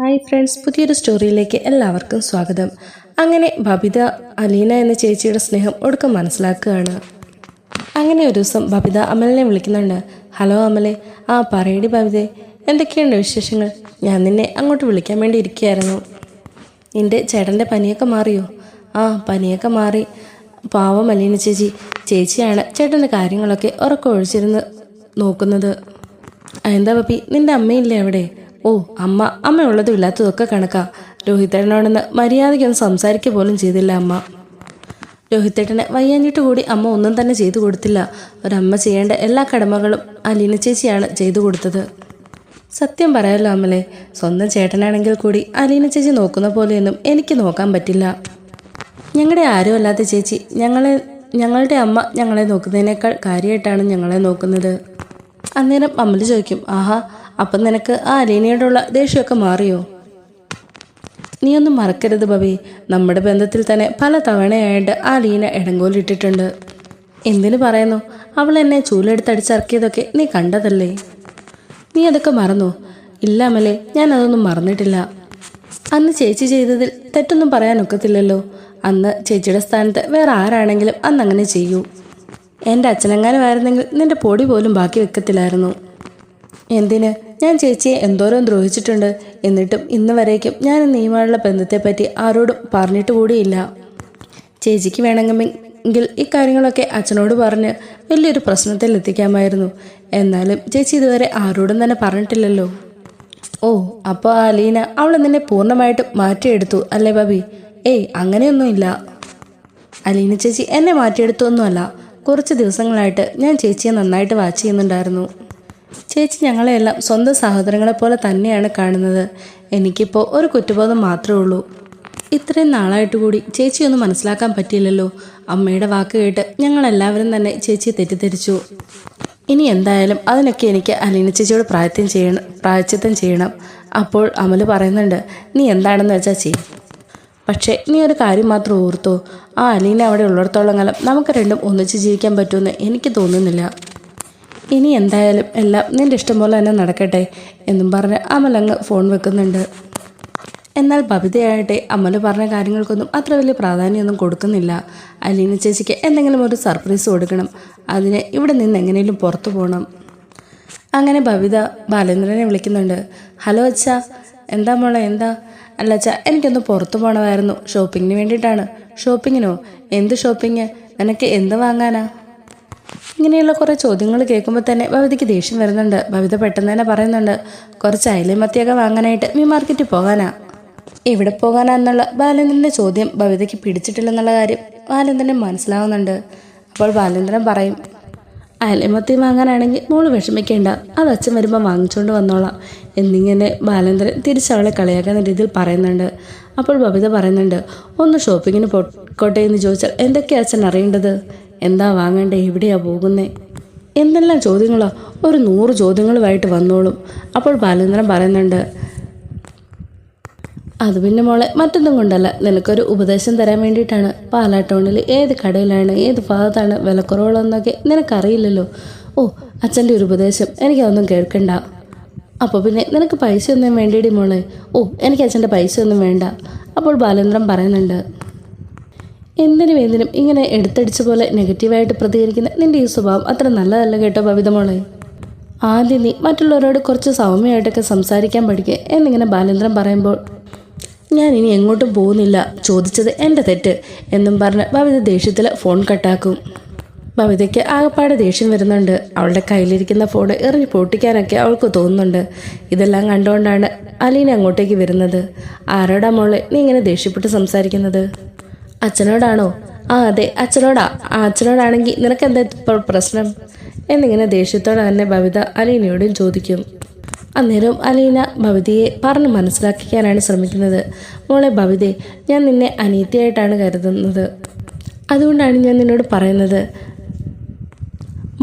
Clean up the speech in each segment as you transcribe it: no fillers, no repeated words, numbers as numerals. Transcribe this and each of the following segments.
Hi friends, പുതിയൊരു സ്റ്റോറിയിലേക്ക് എല്ലാവർക്കും സ്വാഗതം. അങ്ങനെ ബബിത അലീന എന്ന ചേച്ചിയുടെ സ്നേഹം ഒടുക്കം മനസ്സിലാക്കുകയാണ്. അങ്ങനെ ഒരു ദിവസം ബബിത അമലിനെ വിളിക്കുന്നുണ്ട്. ഹലോ അമലെ. പറയടി ബബിതേ, എന്തൊക്കെയുണ്ട് വിശേഷങ്ങൾ? ഞാൻ നിന്നെ അങ്ങോട്ട് വിളിക്കാൻ വേണ്ടി ഇരിക്കുകയായിരുന്നു. നിൻ്റെ ചേട്ടൻ്റെ പനിയൊക്കെ മാറിയോ? പനിയൊക്കെ മാറി. പാവം അലീന ചേച്ചിയാണ് ചേട്ടൻ്റെ കാര്യങ്ങളൊക്കെ ഉറക്കം ഒഴിച്ചിരുന്ന് നോക്കുന്നത്. എന്താ ബബി, നിൻ്റെ അമ്മയില്ലേ അവിടെ? അമ്മയുള്ളതും ഇല്ലാത്തതൊക്കെ കണക്കാ. രോഹിത്തേട്ടനോടൊന്ന് മര്യാദയ്ക്കൊന്നും സംസാരിക്കുക പോലും ചെയ്തില്ല അമ്മ. രോഹിത്തേട്ടനെ വയ്യാഞ്ഞിട്ട് കൂടി അമ്മ ഒന്നും തന്നെ ചെയ്തു കൊടുത്തില്ല. ഒരമ്മ ചെയ്യേണ്ട എല്ലാ കടമകളും അലീന ചേച്ചിയാണ് ചെയ്തു കൊടുത്തത്. സത്യം പറയാലോ അമ്മലെ, സ്വന്തം ചേട്ടനാണെങ്കിൽ കൂടി അലീന ചേച്ചി നോക്കുന്ന പോലെയൊന്നും എനിക്ക് നോക്കാൻ പറ്റില്ല. ഞങ്ങളുടെ ആരും അല്ലാത്ത ചേച്ചി ഞങ്ങളുടെ അമ്മ ഞങ്ങളെ നോക്കുന്നതിനേക്കാൾ കാര്യമായിട്ടാണ് ഞങ്ങളെ നോക്കുന്നത്. അന്നേരം അമ്മല് ചോദിക്കും, അപ്പം നിനക്ക് അലീനയോടുള്ള ദേഷ്യമൊക്കെ മാറിയോ? നീയൊന്നും മറക്കരുത് ബബി, നമ്മുടെ ബന്ധത്തിൽ തന്നെ പല തവണയായിട്ട് അലീന ഇടങ്കോലിട്ടിട്ടുണ്ട്. എന്തിനു പറയുന്നു? അവൾ എന്നെ ചൂലെടുത്തടിച്ചിറക്കിയതൊക്കെ നീ കണ്ടതല്ലേ? നീ അതൊക്കെ മറന്നോ? ഇല്ല അമലെ, ഞാൻ അതൊന്നും മറന്നിട്ടില്ല. അന്ന് ചേച്ചി ചെയ്തതിൽ തെറ്റൊന്നും പറയാനൊക്കത്തില്ലല്ലോ. അന്ന് ചേച്ചിയുടെ സ്ഥാനത്ത് വേറെ ആരാണെങ്കിലും അന്നങ്ങനെ ചെയ്യൂ. എൻ്റെ അച്ഛനെങ്ങാനുമായിരുന്നെങ്കിൽ നിന്റെ പൊടി പോലും ബാക്കി വെക്കത്തില്ലായിരുന്നു. എന്തിന്? ഞാൻ ചേച്ചിയെ എന്തോരം ദ്രോഹിച്ചിട്ടുണ്ട്. എന്നിട്ടും ഇന്ന് വരേക്കും ഞാൻ നീയുമായുള്ള ബന്ധത്തെപ്പറ്റി ആരോടും പറഞ്ഞിട്ട് കൂടിയില്ല. ചേച്ചിക്ക് വേണമെങ്കിൽ ഇക്കാര്യങ്ങളൊക്കെ അച്ഛനോട് പറഞ്ഞ് വലിയൊരു പ്രശ്നത്തിൽ എത്തിക്കാമായിരുന്നു. എന്നാലും ചേച്ചി ഇതുവരെ ആരോടും തന്നെ പറഞ്ഞിട്ടില്ലല്ലോ. അപ്പോൾ അലീന അവൾ നിന്നെ പൂർണ്ണമായിട്ടും മാറ്റിയെടുത്തു അല്ലേ ബബി? അങ്ങനെയൊന്നുമില്ല. അലീന ചേച്ചി എന്നെ മാറ്റിയെടുത്തൊന്നുമല്ല. കുറച്ച് ദിവസങ്ങളായിട്ട് ഞാൻ ചേച്ചിയെ നന്നായിട്ട് വാച്ച് ചെയ്യുന്നുണ്ടായിരുന്നു. ചേച്ചി ഞങ്ങളെയെല്ലാം സ്വന്തം സഹോദരങ്ങളെ പോലെ തന്നെയാണ് കാണുന്നത്. എനിക്കിപ്പോൾ ഒരു കുറ്റബോധം മാത്രമേ ഉള്ളൂ. ഇത്രയും നാളായിട്ട് കൂടി ചേച്ചിയൊന്നും മനസ്സിലാക്കാൻ പറ്റിയില്ലല്ലോ. അമ്മയുടെ വാക്ക് കേട്ട് ഞങ്ങളെല്ലാവരും തന്നെ ചേച്ചിയെ തെറ്റിദ്ധരിച്ചു. ഇനി എന്തായാലും അതിനൊക്കെ എനിക്ക് അലീന ചേച്ചിയോട് പ്രായശ്ചിത്തം ചെയ്യണം. അപ്പോൾ അമല് പറയുന്നുണ്ട്, നീ എന്താണെന്ന് വെച്ചാൽ ചെയ്യും. പക്ഷേ നീ ഒരു കാര്യം മാത്രം ഓർത്തോ, അലീന അവിടെ ഉള്ളിടത്തോളം കാലം നമുക്ക് രണ്ടും ഒന്നിച്ച് ജീവിക്കാൻ പറ്റുമെന്ന് എനിക്ക് തോന്നുന്നില്ല. ഇനി എന്തായാലും എല്ലാം നിൻ്റെ ഇഷ്ടം പോലെ തന്നെ നടക്കട്ടെ എന്നും പറഞ്ഞ് അമലങ്ങ് ഫോൺ വെക്കുന്നുണ്ട്. എന്നാൽ ബബിതയായിട്ടെ അമല് പറഞ്ഞ കാര്യങ്ങൾക്കൊന്നും അത്ര വലിയ പ്രാധാന്യമൊന്നും കൊടുക്കുന്നില്ല. അലീന ചേച്ചിക്ക് എന്തെങ്കിലും ഒരു സർപ്രൈസ് കൊടുക്കണം. അതിന് ഇവിടെ നിന്ന് എങ്ങനെയും പുറത്തു പോകണം. അങ്ങനെ ബബിത ബാലേന്ദ്രനെ വിളിക്കുന്നുണ്ട്. ഹലോ അച്ഛാ. എന്താ മോളെ, എന്താ? അല്ല അച്ഛാ, എനിക്കൊന്ന് പുറത്തു പോകണമായിരുന്നു. ഷോപ്പിങ്ങിന് വേണ്ടിയിട്ടാണ്. ഷോപ്പിങ്ങിനോ? എന്ത് ഷോപ്പിങ്? നിനക്ക് എന്ത് വാങ്ങാനാ? ഇങ്ങനെയുള്ള കുറേ ചോദ്യങ്ങൾ കേൾക്കുമ്പോൾ തന്നെ ബബിതയ്ക്ക് ദേഷ്യം വരുന്നുണ്ട്. ബബിത പെട്ടെന്ന് തന്നെ പറയുന്നുണ്ട്, കുറച്ച് അയിലയും മത്തിയൊക്കെ വാങ്ങാനായിട്ട് മീൻ മാർക്കറ്റിൽ പോകാനാ. എവിടെ പോകാനാ എന്നുള്ള ബാലേന്ദ്രൻ്റെ ചോദ്യം ബബിതയ്ക്ക് പിടിച്ചിട്ടില്ലെന്നുള്ള കാര്യം ബാലേന്ദ്രന് മനസ്സിലാവുന്നുണ്ട്. അപ്പോൾ ബാലേന്ദ്രൻ പറയും, അയിലയും മത്തിയും വാങ്ങാനാണെങ്കിൽ മോള് വിഷമിക്കേണ്ട, അത് അച്ഛൻ വരുമ്പോൾ വാങ്ങിച്ചുകൊണ്ട് വന്നോളാം എന്നിങ്ങനെ ബാലേന്ദ്രൻ തിരിച്ചവളെ കളിയാക്കുന്ന രീതിയിൽ പറയുന്നുണ്ട്. അപ്പോൾ ബബിത പറയുന്നുണ്ട്, ഒന്ന് ഷോപ്പിങ്ങിന് പോട്ടെ എന്ന് ചോദിച്ചാൽ എന്തൊക്കെയാണ് അച്ഛൻ അറിയേണ്ടത്? എന്താ വാങ്ങണ്ടേ? എവിടെയാ പോകുന്നേ? എന്തെല്ലാം ചോദ്യങ്ങളോ, ഒരു 100 ചോദ്യങ്ങളുമായിട്ട് വന്നോളും. അപ്പോൾ ബാലേന്ദ്രൻ പറയുന്നുണ്ട്, അത് പിന്നെ മോളെ മറ്റൊന്നും കൊണ്ടല്ല, നിനക്കൊരു ഉപദേശം തരാൻ വേണ്ടിയിട്ടാണ്. പാലാ ടൗണിൽ ഏത് കടയിലാണ് ഏത് ഭാഗത്താണ് വിലക്കുറവുള്ളതെന്നൊക്കെ നിനക്കറിയില്ലല്ലോ. അച്ഛൻ്റെ ഒരു ഉപദേശം, എനിക്കതൊന്നും കേൾക്കണ്ട. അപ്പോൾ പിന്നെ നിനക്ക് പൈസ ഒന്നും വേണ്ടിയിടി മോളെ? എനിക്ക് അച്ഛൻ്റെ പൈസ ഒന്നും വേണ്ട. അപ്പോൾ ബാലേന്ദ്രൻ പറയുന്നുണ്ട്, എന്തിനും ഇങ്ങനെ എടുത്തടിച്ച പോലെ നെഗറ്റീവായിട്ട് പ്രതികരിക്കുന്ന നിൻ്റെ ഈ സ്വഭാവം അത്ര നല്ലതല്ല കേട്ടോ ബബിത മോളെ. ആദ്യം നീ മറ്റുള്ളവരോട് കുറച്ച് സൗമ്യമായിട്ടൊക്കെ സംസാരിക്കാൻ പഠിക്കുക എന്നിങ്ങനെ ബാലേന്ദ്രൻ പറയുമ്പോൾ, ഞാൻ ഇനി എങ്ങോട്ടും പോകുന്നില്ല, ചോദിച്ചത് എൻ്റെ തെറ്റ് എന്നും പറഞ്ഞ് ബബിത ദേഷ്യത്തിൽ ഫോൺ കട്ടാക്കും. ബബിതയ്ക്ക് ആകപ്പാടെ ദേഷ്യം വരുന്നുണ്ട്. അവളുടെ കയ്യിലിരിക്കുന്ന ഫോൺ എറിഞ്ഞ് പൊട്ടിക്കാനൊക്കെ അവൾക്ക് തോന്നുന്നുണ്ട്. ഇതെല്ലാം കണ്ടുകൊണ്ടാണ് അലീന അങ്ങോട്ടേക്ക് വരുന്നത്. ആരോടാ മോളെ നീ ഇങ്ങനെ ദേഷ്യപ്പെട്ട് സംസാരിക്കുന്നത്? അച്ഛനോടാണോ? അതെ അച്ഛനോടാ. അച്ഛനോടാണെങ്കിൽ നിനക്കെന്താ ഇപ്പോൾ പ്രശ്നം എന്നിങ്ങനെ ദേഷ്യത്തോടെ തന്നെ ബബിത അലീനയോടും ചോദിക്കും. അന്നേരം അലീന ബബിതയെ പറഞ്ഞ് മനസ്സിലാക്കിക്കാനാണ് ശ്രമിക്കുന്നത്. മോളെ ബബിതേ, ഞാൻ നിന്നെ അനിയത്തിയായിട്ടാണ് കരുതുന്നത്. അതുകൊണ്ടാണ് ഞാൻ നിന്നോട് പറയുന്നത്.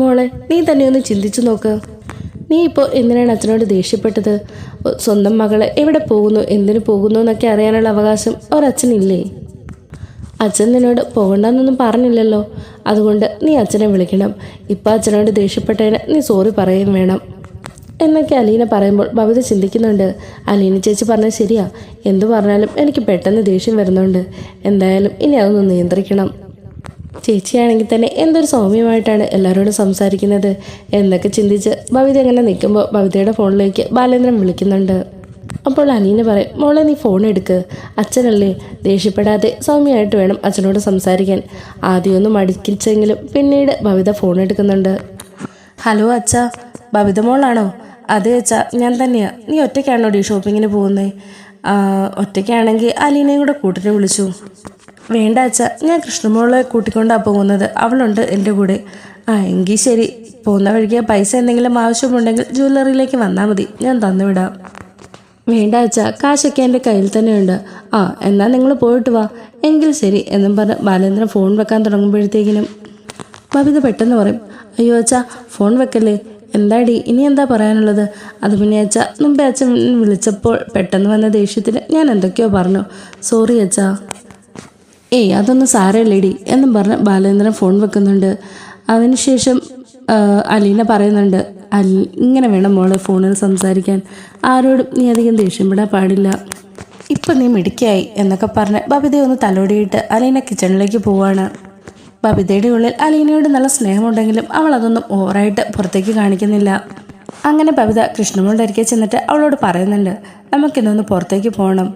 മോളെ, നീ തന്നെ ഒന്ന് ചിന്തിച്ചു നോക്ക്. നീ ഇപ്പോൾ എന്തിനാണ് അച്ഛനോട് ദേഷ്യപ്പെട്ടത്? സ്വന്തം മകളെ എവിടെ പോകുന്നു, എന്തിനു പോകുന്നു എന്നൊക്കെ അറിയാനുള്ള അവകാശം ഒരച്ഛനില്ലേ? അച്ഛൻ നിന്നോട് പോകണ്ടെന്നൊന്നും പറഞ്ഞില്ലല്ലോ. അതുകൊണ്ട് നീ അച്ഛനെ വിളിക്കണം. ഇപ്പം അച്ഛനോട് ദേഷ്യപ്പെട്ടതിന് നീ സോറി പറയുകയും വേണം. എന്നൊക്കെ അലീന പറയുമ്പോൾ ബബിത ചിന്തിക്കുന്നുണ്ട്. അലീന ചേച്ചി പറഞ്ഞത് ശരിയാ, എന്തു പറഞ്ഞാലും എനിക്ക് പെട്ടെന്ന് ദേഷ്യം വരുന്നുണ്ട്. എന്തായാലും ഇനി അതൊന്ന് നിയന്ത്രിക്കണം. ചേച്ചിയാണെങ്കിൽ തന്നെ എന്തൊരു സൗമ്യമായിട്ടാണ് എല്ലാവരോടും സംസാരിക്കുന്നത് എന്നൊക്കെ ചിന്തിച്ച് ബബിത അങ്ങനെ നിൽക്കുമ്പോൾ ബബിതയുടെ ഫോണിലേക്ക് ബാലേന്ദ്രൻ വിളിക്കുന്നുണ്ട്. അപ്പോൾ അലീന പറയും, മോളെ നീ ഫോൺ എടുക്ക്, അച്ഛനല്ലേ, ദേഷ്യപ്പെടാതെ സൗമ്യമായിട്ട് വേണം അച്ഛനോട് സംസാരിക്കാൻ. ആദ്യമൊന്നും മടിക്കിച്ചെങ്കിലും പിന്നീട് ബബിത ഫോൺ എടുക്കുന്നുണ്ട്. ഹലോ അച്ഛാ, ബബിത മോളാണോ? അതെ അച്ഛാ, ഞാൻ തന്നെയാ. നീ ഒറ്റയ്ക്കാണോ ഷോപ്പിങ്ങിന് പോകുന്നത്? ഒറ്റയ്ക്കാണെങ്കിൽ അലീനയും കൂടെ കൂട്ടിനെ വിളിച്ചു. വേണ്ട അച്ഛാ, ഞാൻ കൃഷ്ണമോളെ കൂട്ടിക്കൊണ്ടാണ് പോകുന്നത്, അവളുണ്ട് എൻ്റെ കൂടെ. എങ്കിൽ ശരി, പോകുന്ന വഴിക്ക് പൈസ എന്തെങ്കിലും ആവശ്യമുണ്ടെങ്കിൽ ജ്വല്ലറിയിലേക്ക് വന്നാൽ മതി, ഞാൻ തന്നുവിടാം. വേണ്ട അച്ഛാ, കാശൊക്കെ എൻ്റെ കയ്യിൽ തന്നെയുണ്ട്. എന്നാൽ നിങ്ങൾ പോയിട്ട് വാ. എങ്കിൽ ശരി എന്നും പറഞ്ഞ് ബാലേന്ദ്രൻ ഫോൺ വെക്കാൻ തുടങ്ങുമ്പോഴത്തേക്കിനും ബബിത പെട്ടെന്ന് പറയും, അയ്യോ അച്ഛാ, ഫോൺ വെക്കല്ലേ. എന്താടി, ഇനി എന്താ പറയാനുള്ളത്? അത് പിന്നെ അച്ഛാ, മുമ്പേ അച്ഛൻ വിളിച്ചപ്പോൾ പെട്ടെന്ന് വന്ന ദേഷ്യത്തിന് ഞാൻ എന്തൊക്കെയോ പറഞ്ഞു, സോറി അച്ഛാ. അതൊന്നും സാരമില്ലേടി എന്നും പറഞ്ഞ് ബാലേന്ദ്രൻ ഫോൺ വെക്കുന്നുണ്ട്. അതിനുശേഷം അലീന പറയുന്നുണ്ട്, ഇങ്ങനെ വേണം മോളെ ഫോണിൽ സംസാരിക്കാൻ, ആരോടും നീ അധികം ദേഷ്യപ്പെടാൻ പാടില്ല. ഇപ്പം നീ മിടുക്കിയായി എന്നൊക്കെ പറഞ്ഞ് ബബിതയെ ഒന്ന് തലോടിയിട്ട് അലീന കിച്ചണിലേക്ക് പോവാണ്. ബബിതയുടെ ഉള്ളിൽ അലീനയോട് നല്ല സ്നേഹമുണ്ടെങ്കിലും അവൾ അതൊന്നും ഓവറായിട്ട് പുറത്തേക്ക് കാണിക്കുന്നില്ല. അങ്ങനെ ബബിത കൃഷ്ണമോളുടെ അരികെ ചെന്നിട്ട് അവളോട് പറയുന്നുണ്ട്, നമുക്കിന്നൊന്ന് പുറത്തേക്ക് പോകണം.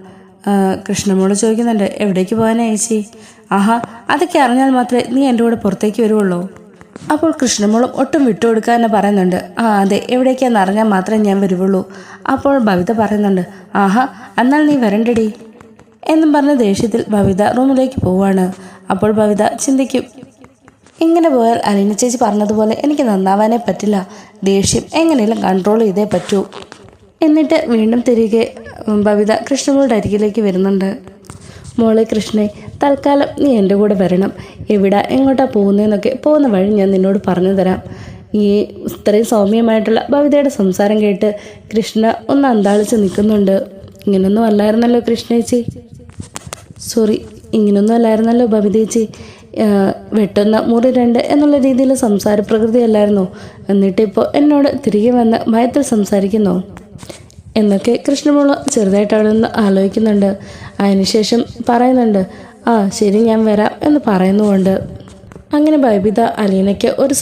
കൃഷ്ണമോള് ചോദിക്കുന്നുണ്ട്, എവിടേക്ക് പോകാനാ ചേച്ചി? അതൊക്കെ അറിഞ്ഞാൽ മാത്രമേ നീ എൻ്റെ കൂടെ പുറത്തേക്ക് വരുവുള്ളൂ. അപ്പോൾ കൃഷ്ണമോളും ഒട്ടും വിട്ടുകൊടുക്കുക തന്നെ പറയുന്നുണ്ട്, അതെ, എവിടേക്കാന്ന് അറിഞ്ഞാൽ മാത്രമേ ഞാൻ വരുവുള്ളൂ. അപ്പോൾ ബബിത പറയുന്നുണ്ട്, എന്നാൽ നീ വരണ്ടടി എന്നും പറഞ്ഞ ദേഷ്യത്തിൽ ബബിത റൂമിലേക്ക് പോവാണ്. അപ്പോൾ ബബിത ചിന്തിക്കും, ഇങ്ങനെ പോയാൽ അലീന ചേച്ചി പറഞ്ഞതുപോലെ എനിക്ക് നന്നാവാനേ പറ്റില്ല, ദേഷ്യം എങ്ങനെയെങ്കിലും കൺട്രോൾ ചെയ്തേ പറ്റൂ. എന്നിട്ട് വീണ്ടും തിരികെ ബബിത കൃഷ്ണമോളുടെ അരികിലേക്ക് വരുന്നുണ്ട്. മോളെ കൃഷ്ണേ, തൽക്കാലം നീ എൻ്റെ കൂടെ വരണം. എങ്ങോട്ടാ പോകുന്നതെന്നൊക്കെ പോകുന്ന വഴി ഞാൻ നിന്നോട് പറഞ്ഞു തരാം. ഈ ഇത്രയും സൗമ്യമായിട്ടുള്ള ബബിതയുടെ സംസാരം കേട്ട് കൃഷ്ണ ഒന്ന് അന്താളിച്ച് നിൽക്കുന്നുണ്ട്. ഇങ്ങനൊന്നും അല്ലായിരുന്നല്ലോ കൃഷ്ണേച്ചി, സോറി, ഇങ്ങനൊന്നും അല്ലായിരുന്നല്ലോ ബബിതേച്ചി. വെട്ടുന്ന മുറി രണ്ട് എന്നുള്ള രീതിയിൽ സംസാര പ്രകൃതിയല്ലായിരുന്നോ? എന്നിട്ടിപ്പോൾ എന്നോട് തിരികെ വന്ന് ഭയത്തിൽ സംസാരിക്കുന്നോ എന്നൊക്കെ കൃഷ്ണമോള് ചെറുതായിട്ട് അവിടെ നിന്ന് ആലോചിക്കുന്നുണ്ട്. അതിനുശേഷം പറയുന്നുണ്ട്, ശരി ഞാൻ വരാം എന്ന് പറയുന്നുമുണ്ട്. അങ്ങനെ ബബിത അലീനയ്ക്ക് ഒരു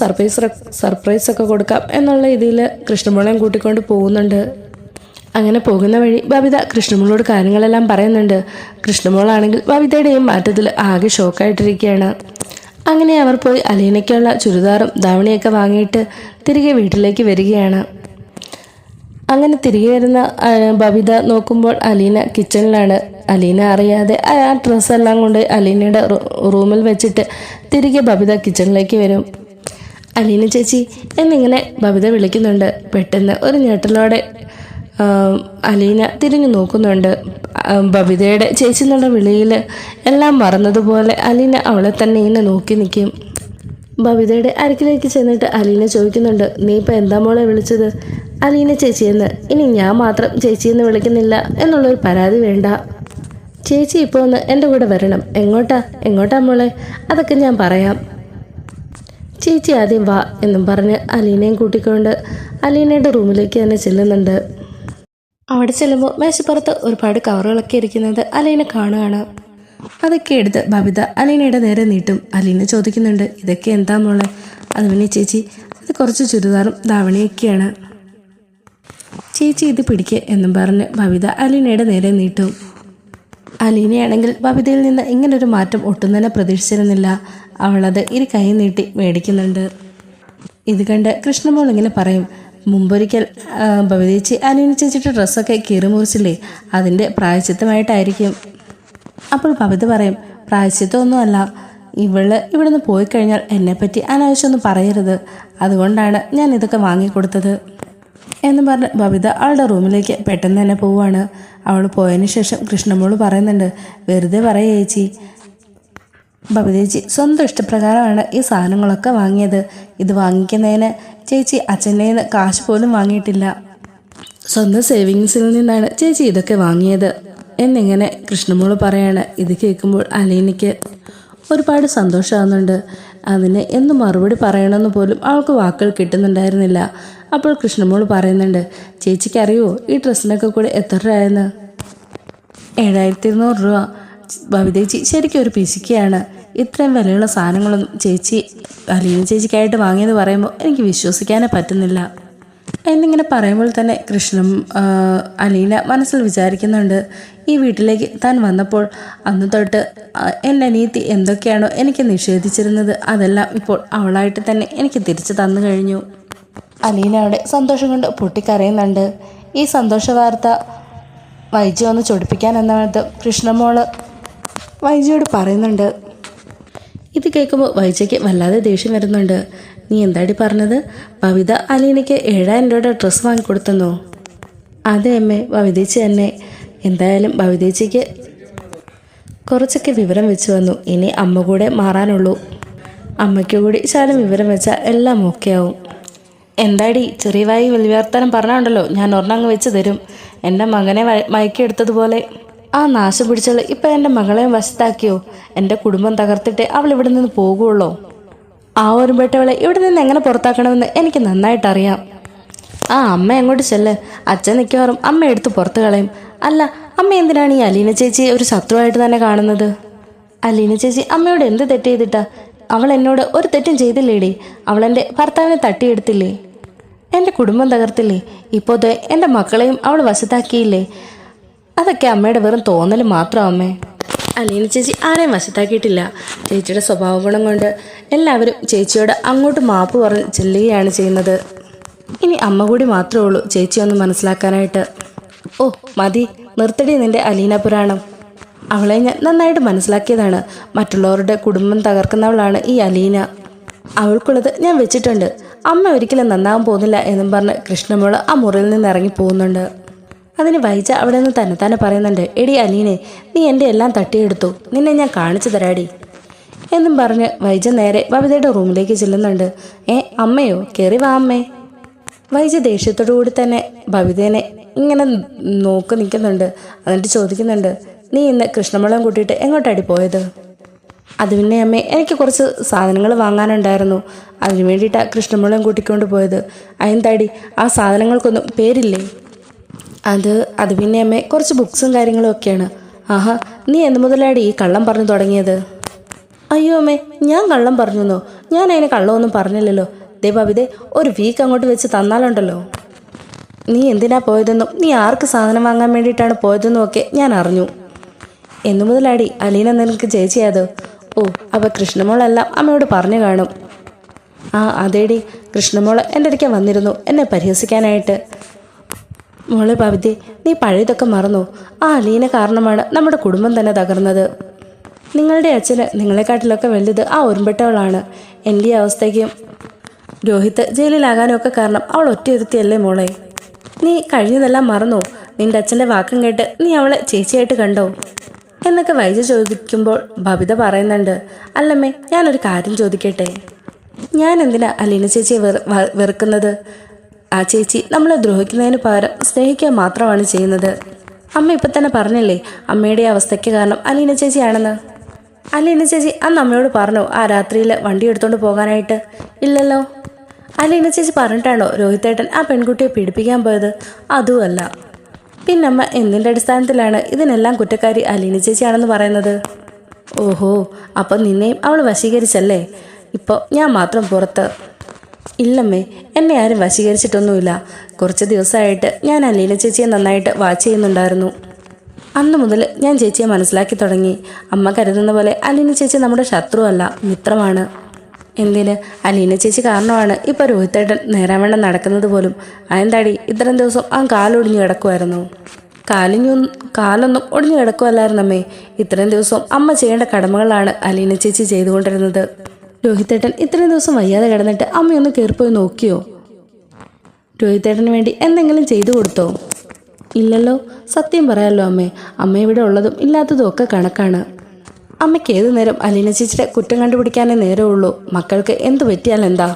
സർപ്രൈസൊക്കെ കൊടുക്കാം എന്നുള്ള രീതിയിൽ കൃഷ്ണമോളെയും കൂട്ടിക്കൊണ്ട് പോകുന്നുണ്ട്. അങ്ങനെ പോകുന്ന വഴി ബബിത കൃഷ്ണമോളോട് കാര്യങ്ങളെല്ലാം പറയുന്നുണ്ട്. കൃഷ്ണമോളാണെങ്കിൽ ബബിതയുടെയും മാറ്റത്തിൽ ആകെ ഷോക്കായിട്ടിരിക്കുകയാണ്. അങ്ങനെ അവർ പോയി അലീനയ്ക്കുള്ള ചുരിദാറും ധാവണിയൊക്കെ വാങ്ങിയിട്ട് തിരികെ വീട്ടിലേക്ക് വരികയാണ്. അങ്ങനെ തിരികെ വരുന്ന ബബിത നോക്കുമ്പോൾ അലീന കിച്ചണിലാണ്. അലീന അറിയാതെ ആ ഡ്രസ്സെല്ലാം കൊണ്ട് അലീനയുടെ റൂമിൽ വെച്ചിട്ട് തിരികെ ബബിത കിച്ചണിലേക്ക് വരും. അലീന ചേച്ചി എന്നിങ്ങനെ ബബിത വിളിക്കുന്നുണ്ട്. പെട്ടെന്ന് ഒരു ഞെട്ടലോടെ അലീന തിരിഞ്ഞു നോക്കുന്നുണ്ട്. ബബിതയുടെ ചേച്ചി എന്നുള്ള വിളിയിൽ എല്ലാം മറന്നതുപോലെ അലീന അവളെ തന്നെ ഇങ്ങനെ നോക്കി നിൽക്കും. ബബിതയുടെ അരികിലേക്ക് ചെന്നിട്ട് അലീന ചോദിക്കുന്നുണ്ട്, നീ ഇപ്പം എന്താ മോളെ വിളിച്ചത്? അലീന ചേച്ചിയെന്ന്. ഇനി ഞാൻ മാത്രം ചേച്ചിയെന്ന് എന്നുള്ളൊരു പരാതി വേണ്ട. ചേച്ചി ഇപ്പോൾ ഒന്ന് എൻ്റെ കൂടെ വരണം. എങ്ങോട്ടാ മോളെ? അതൊക്കെ ഞാൻ പറയാം. ചേച്ചി ആദ്യം വാ എന്നും പറഞ്ഞ് അലീനയും കൂട്ടിക്കൊണ്ട് അലീനയുടെ റൂമിലേക്ക് തന്നെ ചെല്ലുന്നുണ്ട്. അവിടെ ചെല്ലുമ്പോൾ മേശപ്പുറത്ത് ഒരുപാട് കവറുകളൊക്കെ ഇരിക്കുന്നത് അലീന കാണുകയാണ്. അതൊക്കെ എടുത്ത് ബബിത അലീനയുടെ നേരെ നീട്ടും. അലീന ചോദിക്കുന്നുണ്ട്, ഇതൊക്കെ എന്താ മോളെ? അത് പിന്നെ ചേച്ചി, അത് കുറച്ച് ചുരിദാറും ധാവണിയൊക്കെയാണ്. ചേച്ചി ഇത് പിടിക്കുക എന്നും പറഞ്ഞ് ബബിത അലീനയുടെ നേരെ നീട്ടും. അലീനയാണെങ്കിൽ ബബിതയിൽ നിന്ന് ഇങ്ങനൊരു മാറ്റം ഒട്ടും തന്നെ പ്രതീക്ഷിച്ചിരുന്നില്ല. അവളത് ഇരു കൈ നീട്ടി മേടിക്കുന്നുണ്ട്. ഇത് കണ്ട് കൃഷ്ണമോൾ ഇങ്ങനെ പറയും, മുമ്പൊരിക്കൽ ബബിതേച്ചി അലീന ചേച്ചിയുടെ ഡ്രസ്സൊക്കെ കീറി മുറിച്ചില്ലേ, അതിൻ്റെ പ്രായശ്ചിത്തമായിട്ടായിരിക്കും. അപ്പോൾ ബബിത പറയും, പ്രായശ്ചിത്തമൊന്നുമല്ല, ഇവിടുന്ന് പോയി കഴിഞ്ഞാൽ എന്നെപ്പറ്റി അനാവശ്യമൊന്നും പറയരുത്, അതുകൊണ്ടാണ് ഞാൻ ഇതൊക്കെ വാങ്ങിക്കൊടുത്തത് എന്ന് പറഞ്ഞ് ബബിത അവളുടെ റൂമിലേക്ക് പെട്ടെന്ന് തന്നെ പോവുകയാണ്. അവൾ പോയതിന് ശേഷം കൃഷ്ണമോള് പറയുന്നുണ്ട്, വെറുതെ പറയേ ചേച്ചി, ബബിതേച്ചി സ്വന്തം ഇഷ്ടപ്രകാരമാണ് ഈ സാധനങ്ങളൊക്കെ വാങ്ങിയത്. ഇത് വാങ്ങിക്കുന്നതിന് ചേച്ചി അച്ഛൻ്റെ നിന്ന് കാശ് പോലും വാങ്ങിയിട്ടില്ല, സ്വന്തം സേവിങ്സിൽ നിന്നാണ് ചേച്ചി ഇതൊക്കെ വാങ്ങിയത് എന്നിങ്ങനെ കൃഷ്ണമോള് പറയാണ്. ഇത് കേൾക്കുമ്പോൾ അലീനയ്ക്ക് ഒരുപാട് സന്തോഷമാകുന്നുണ്ട്. അതിന് എന്ന് മറുപടി പറയണമെന്ന് പോലും അവൾക്ക് വാക്കുകൾ കിട്ടുന്നുണ്ടായിരുന്നില്ല. അപ്പോൾ കൃഷ്ണമോൾ പറയുന്നുണ്ട്, ചേച്ചിക്ക് അറിയുമോ ഈ ഡ്രസ്സിനൊക്കെ കൂടെ എത്ര രൂപയെന്ന്? 7200 രൂപ. ബബിതേച്ചി ശരിക്കും ഒരു പിശിക്കുകയാണ്. ഇത്രയും വിലയുള്ള സാധനങ്ങളൊന്നും ചേച്ചി അലീന ചേച്ചിക്കായിട്ട് വാങ്ങിയെന്ന് പറയുമ്പോൾ എനിക്ക് വിശ്വസിക്കാനേ പറ്റുന്നില്ല എന്നിങ്ങനെ പറയുമ്പോൾ തന്നെ അലീന മനസ്സിൽ വിചാരിക്കുന്നുണ്ട്, ഈ വീട്ടിലേക്ക് താൻ വന്നപ്പോൾ അന്ന് തൊട്ട് എൻ്റെ അനിയത്തി എന്തൊക്കെയാണോ എനിക്ക് നിഷേധിച്ചിരുന്നത് അതെല്ലാം ഇപ്പോൾ അവളായിട്ട് തന്നെ എനിക്ക് തിരിച്ചു തന്നു കഴിഞ്ഞു. അലീന അവിടെ സന്തോഷം കൊണ്ട് പൊട്ടിക്കരയുന്നുണ്ട്. ഈ സന്തോഷ വാർത്ത വൈജി ഒന്ന് ചൊടിപ്പിക്കാൻ എന്നത് കൃഷ്ണമോള് വൈജിയോട് പറയുന്നുണ്ട്. ഇത് കേൾക്കുമ്പോൾ വൈജയ്ക്ക് വല്ലാതെ ദേഷ്യം വരുന്നുണ്ട്. നീ എന്താടി പറഞ്ഞത്? ബബിത അലീനയ്ക്ക് 7000 രൂപയുടെ ഡ്രസ്സ് വാങ്ങിക്കൊടുത്തെന്നോ? അതെ അമ്മേ, ബബിതേച്ചി തന്നെ. എന്തായാലും ബബിതേച്ചിക്ക് കുറച്ചൊക്കെ വിവരം വെച്ച് വന്നു. ഇനി അമ്മ കൂടെ മാറാനുള്ളൂ. അമ്മയ്ക്ക് കൂടി ശാലം വിവരം വെച്ചാൽ എല്ലാം ഓക്കെ ആവും. എന്താടി ചെറിയ വായി വലിയ വർത്തമാനം പറഞ്ഞാണ്ടല്ലോ, ഞാൻ ഒരെണ്ണങ്ങ് വെച്ച് തരും. എൻ്റെ മകനെ മയക്കിയെടുത്തതുപോലെ ആ നാശം പിടിച്ചവൾ ഇപ്പം എൻ്റെ മകളെ വശത്താക്കിയോ? എൻ്റെ കുടുംബം തകർത്തിട്ടേ അവൾ ഇവിടെ നിന്ന് പോകുള്ളൂ. ആ ഒരുമ്പെട്ടവളെ ഇവിടെ നിന്ന് എങ്ങനെ പുറത്താക്കണമെന്ന് എനിക്ക് നന്നായിട്ടറിയാം. ആ അമ്മ എങ്ങോട്ട് ചെല്ല്. അച്ഛൻ നിൽക്കാറും അമ്മ എടുത്ത് പുറത്ത് കളയും. അല്ല, അമ്മ എന്തിനാണ് ഈ അലീന ചേച്ചിയെ ഒരു ശത്രുവായിട്ട് തന്നെ കാണുന്നത്? അലീന ചേച്ചി അമ്മയോട് എന്ത് തെറ്റ് ചെയ്തിട്ടാ? അവൾ എന്നോട് ഒരു തെറ്റും ചെയ്തില്ലേടി. അവളെൻ്റെ ഭർത്താവിനെ തട്ടിയെടുത്തില്ലേ? എൻ്റെ കുടുംബം തകർത്തില്ലേ? ഇപ്പോഴത്തെ എൻ്റെ മക്കളെയും അവൾ വശത്താക്കിയില്ലേ? അതൊക്കെ അമ്മയുടെ വെറും തോന്നൽ മാത്രം അമ്മേ. അലീന ചേച്ചി ആരെയും വശത്താക്കിയിട്ടില്ല. ചേച്ചിയുടെ സ്വഭാവ ഗുണം കൊണ്ട് എല്ലാവരും ചേച്ചിയോട് അങ്ങോട്ട് മാപ്പ് പറഞ്ഞ് ചെല്ലുകയാണ് ചെയ്യുന്നത്. ഇനി അമ്മ കൂടി മാത്രമേ ഉള്ളൂ ചേച്ചി ഒന്ന് മനസ്സിലാക്കാനായിട്ട്. ഓ മതി, നിർത്തടി നിന്റെ അലീന പുരാണം. അവളെ ഞാൻ നന്നായിട്ട് മനസ്സിലാക്കിയതാണ്. മറ്റുള്ളവരുടെ കുടുംബം തകർക്കുന്നവളാണ് ഈ അലീന. അവൾക്കുള്ളത് ഞാൻ വെച്ചിട്ടുണ്ട്. അമ്മ ഒരിക്കലും നന്നാവാൻ പോകുന്നില്ല എന്നും പറഞ്ഞ് കൃഷ്ണമോള് ആ മുറിയിൽ നിന്ന് ഇറങ്ങി പോകുന്നുണ്ട്. അതിന് വൈജ അവിടെ നിന്ന് തന്നെ പറയുന്നുണ്ട്, എടി അലീനെ, നീ എൻ്റെ എല്ലാം തട്ടിയെടുത്തു. നിന്നെ ഞാൻ കാണിച്ചു തരാടി എന്നും പറഞ്ഞ് വൈജ നേരെ ബബിതയുടെ റൂമിലേക്ക് ചെല്ലുന്നുണ്ട്. അമ്മയോ? കയറി വാ അമ്മേ. വൈജ ദേഷ്യത്തോടു കൂടി തന്നെ ബബിതേനെ ഇങ്ങനെ നോക്കി നിൽക്കുന്നുണ്ട്. എന്നിട്ട് ചോദിക്കുന്നുണ്ട്, നീ ഇന്ന് കൃഷ്ണമോളെയും കൂട്ടിയിട്ട് എങ്ങോട്ടാടി പോയത്? അത് പിന്നെ അമ്മേ, എനിക്ക് കുറച്ച് സാധനങ്ങൾ വാങ്ങാനുണ്ടായിരുന്നു. അതിനു വേണ്ടിയിട്ടാണ് കൃഷ്ണമോളെയും കൂട്ടിക്കൊണ്ട് പോയത്. അതെന്താടി, ആ സാധനങ്ങൾക്കൊന്നും പേരില്ലേ? അത് പിന്നെ അമ്മേ, കുറച്ച് ബുക്സും കാര്യങ്ങളും ഒക്കെയാണ്. ആഹാ, നീ എന്ന് മുതലാടി ഈ കള്ളം പറഞ്ഞു തുടങ്ങിയത്? അയ്യോ അമ്മേ, ഞാൻ കള്ളം പറഞ്ഞെന്നോ? ഞാൻ അതിന് കള്ളമൊന്നും പറഞ്ഞില്ലല്ലോ. ദേ ബബിതേ, ഒരു വീക്ക് അങ്ങോട്ട് വെച്ച് തന്നാലുണ്ടല്ലോ. നീ എന്തിനാ പോയതെന്നും നീ ആർക്ക് സാധനം വാങ്ങാൻ വേണ്ടിയിട്ടാണ് പോയതെന്നും ഒക്കെ ഞാൻ അറിഞ്ഞു. എന്നു മുതലാടി അലീന നിനക്ക് ചേച്ചിയാത്? ഓ, അപ്പോൾ കൃഷ്ണമോളെല്ലാം അമ്മയോട് പറഞ്ഞു കാണും. ആ അതേടി, കൃഷ്ണമോൾ എൻ്റെ അടുക്കൽ വന്നിരുന്നു എന്നെ പരിഹസിക്കാനായിട്ട്. മോളെ ബബിതേ, നീ പഴയതൊക്കെ മറന്നു. ആ അലീന കാരണമാണ് നമ്മുടെ കുടുംബം തന്നെ തകർന്നത്. നിങ്ങളുടെ അച്ഛന് നിങ്ങളെക്കാട്ടിലൊക്കെ വലുത് ആ ഒരുമ്പെട്ടവളാണ്. എൻ്റെ അവസ്ഥയ്ക്കും രോഹിത്ത് ജയിലിലാകാനും ഒക്കെ കാരണം അവൾ ഒറ്റയൊരുത്തിയല്ലേ മോളെ. നീ കഴിഞ്ഞതെല്ലാം മറന്നോ? നിന്റെ അച്ഛൻ്റെ വാക്കും കേട്ട് നീ അവളെ ചേച്ചിയായിട്ട് കണ്ടോ എന്നൊക്കെ വൈജ ചോദിക്കുമ്പോൾ ബബിത പറയുന്നുണ്ട്, അല്ലമ്മേ, ഞാനൊരു കാര്യം ചോദിക്കട്ടെ. ഞാൻ എന്തിനാ അലീന ചേച്ചിയെ വെറുക്കുന്നത്? ആ ചേച്ചി നമ്മളെ ദ്രോഹിക്കുന്നതിന് പകരം സ്നേഹിക്കുക മാത്രമാണ് ചെയ്യുന്നത്. അമ്മ ഇപ്പം തന്നെ പറഞ്ഞില്ലേ അമ്മയുടെ അവസ്ഥയ്ക്ക് കാരണം അലീന ചേച്ചിയാണെന്ന്. അലീന ചേച്ചി അന്ന് അമ്മയോട് പറഞ്ഞോ ആ രാത്രിയിൽ വണ്ടി എടുത്തുകൊണ്ട് പോകാനായിട്ട്? ഇല്ലല്ലോ. അലീന ചേച്ചി പറഞ്ഞിട്ടാണോ രോഹിത്തേട്ടൻ ആ പെൺകുട്ടിയെ പീഡിപ്പിക്കാൻ പോയത്? അതുമല്ല. പിന്നമ്മ എന്തിൻ്റെ അടിസ്ഥാനത്തിലാണ് ഇതിനെല്ലാം കുറ്റക്കാരി അലീന ചേച്ചിയാണെന്ന് പറയുന്നത്? ഓഹോ, അപ്പം നിന്നെയും അവൾ വശീകരിച്ചല്ലേ? ഇപ്പോൾ ഞാൻ മാത്രം പുറത്ത്? ഇല്ലമ്മേ, എന്നെ ആരും വശീകരിച്ചിട്ടൊന്നുമില്ല. കുറച്ച് ദിവസമായിട്ട് ഞാൻ അലീന ചേച്ചിയെ നന്നായിട്ട് വാച്ച് ചെയ്യുന്നുണ്ടായിരുന്നു. അന്ന് മുതൽ ഞാൻ ചേച്ചിയെ മനസ്സിലാക്കി തുടങ്ങി. അമ്മ കരുതുന്ന പോലെ അലീന ചേച്ചി നമ്മുടെ ശത്രുവല്ല, മിത്രമാണ്. എന്തിന്, അലീന ചേച്ചി കാരണമാണ് ഇപ്പോൾ രോഹിത്തേട്ടൻ നേരാവണ്ണം നടക്കുന്നത് പോലും. അതെന്താടി, ഇത്രയും ദിവസം ആ കാലൊടിഞ്ഞു കിടക്കുമായിരുന്നു? കാലൊന്നും ഒടിഞ്ഞു കിടക്കുമല്ലായിരുന്നമ്മേ. ഇത്രയും ദിവസം അമ്മ ചെയ്യേണ്ട കടമകളാണ് അലീന ചേച്ചി ചെയ്തുകൊണ്ടിരുന്നത്. രോഹിത്തേട്ടൻ ഇത്രയും ദിവസം വയ്യാതെ കിടന്നിട്ട് അമ്മയൊന്ന് കയറിപ്പോയി നോക്കിയോ? രോഹിത്തേട്ടന് വേണ്ടി എന്തെങ്കിലും ചെയ്തു കൊടുത്തോ? ഇല്ലല്ലോ. സത്യം പറയാമല്ലോ അമ്മേ, അമ്മ ഇവിടെ ഉള്ളതും ഇല്ലാത്തതും ഒക്കെ കണക്കാണ്. അമ്മയ്ക്ക് ഏതു നേരം അലീന ചേച്ചിയുടെ കുറ്റം കണ്ടുപിടിക്കാനേ നേരമുള്ളൂ. മക്കൾക്ക് എന്തു പറ്റിയാലെന്താ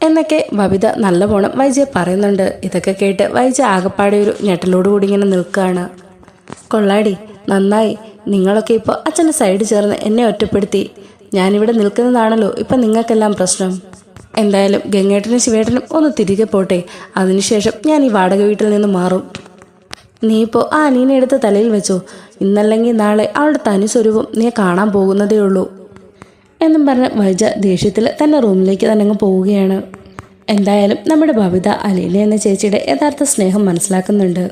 എന്നൊക്കെ ബബിത നല്ലവണ്ണം വൈജയെ പറയുന്നുണ്ട്. ഇതൊക്കെ കേട്ട് വൈജ ആകപ്പാടെ ഒരു ഞെട്ടലോടുകൂടി ഇങ്ങനെ നിൽക്കുകയാണ്. കൊള്ളാടി, നന്നായി. നിങ്ങളൊക്കെ ഇപ്പോൾ അച്ഛൻ്റെ സൈഡ് ചേർന്ന് എന്നെ ഒറ്റപ്പെടുത്തി. ഞാനിവിടെ നിൽക്കുന്നതാണല്ലോ ഇപ്പം നിങ്ങൾക്കെല്ലാം പ്രശ്നം. എന്തായാലും ഗംഗേട്ടനും ശിവേട്ടനും ഒന്ന് തിരികെ പോട്ടെ. അതിനുശേഷം ഞാൻ ഈ വാടക വീട്ടിൽ നിന്ന് മാറും. നീ ഇപ്പോൾ ആ അലീനെ എടുത്ത് തലയിൽ വെച്ചോ. ഇന്നല്ലെങ്കിൽ നാളെ അവളുടെ തനി സ്വരൂപം നീ കാണാൻ പോകുന്നതേ ഉള്ളൂ എന്നും പറഞ്ഞ് വൈജ ദേഷ്യത്തിൽ തന്നെ റൂമിലേക്ക് തന്നെ അങ്ങ് പോവുകയാണ്. എന്തായാലും നമ്മുടെ ബബിത അലീന എന്ന ചേച്ചിയുടെ യഥാർത്ഥ സ്നേഹം മനസ്സിലാക്കുന്നുണ്ട്.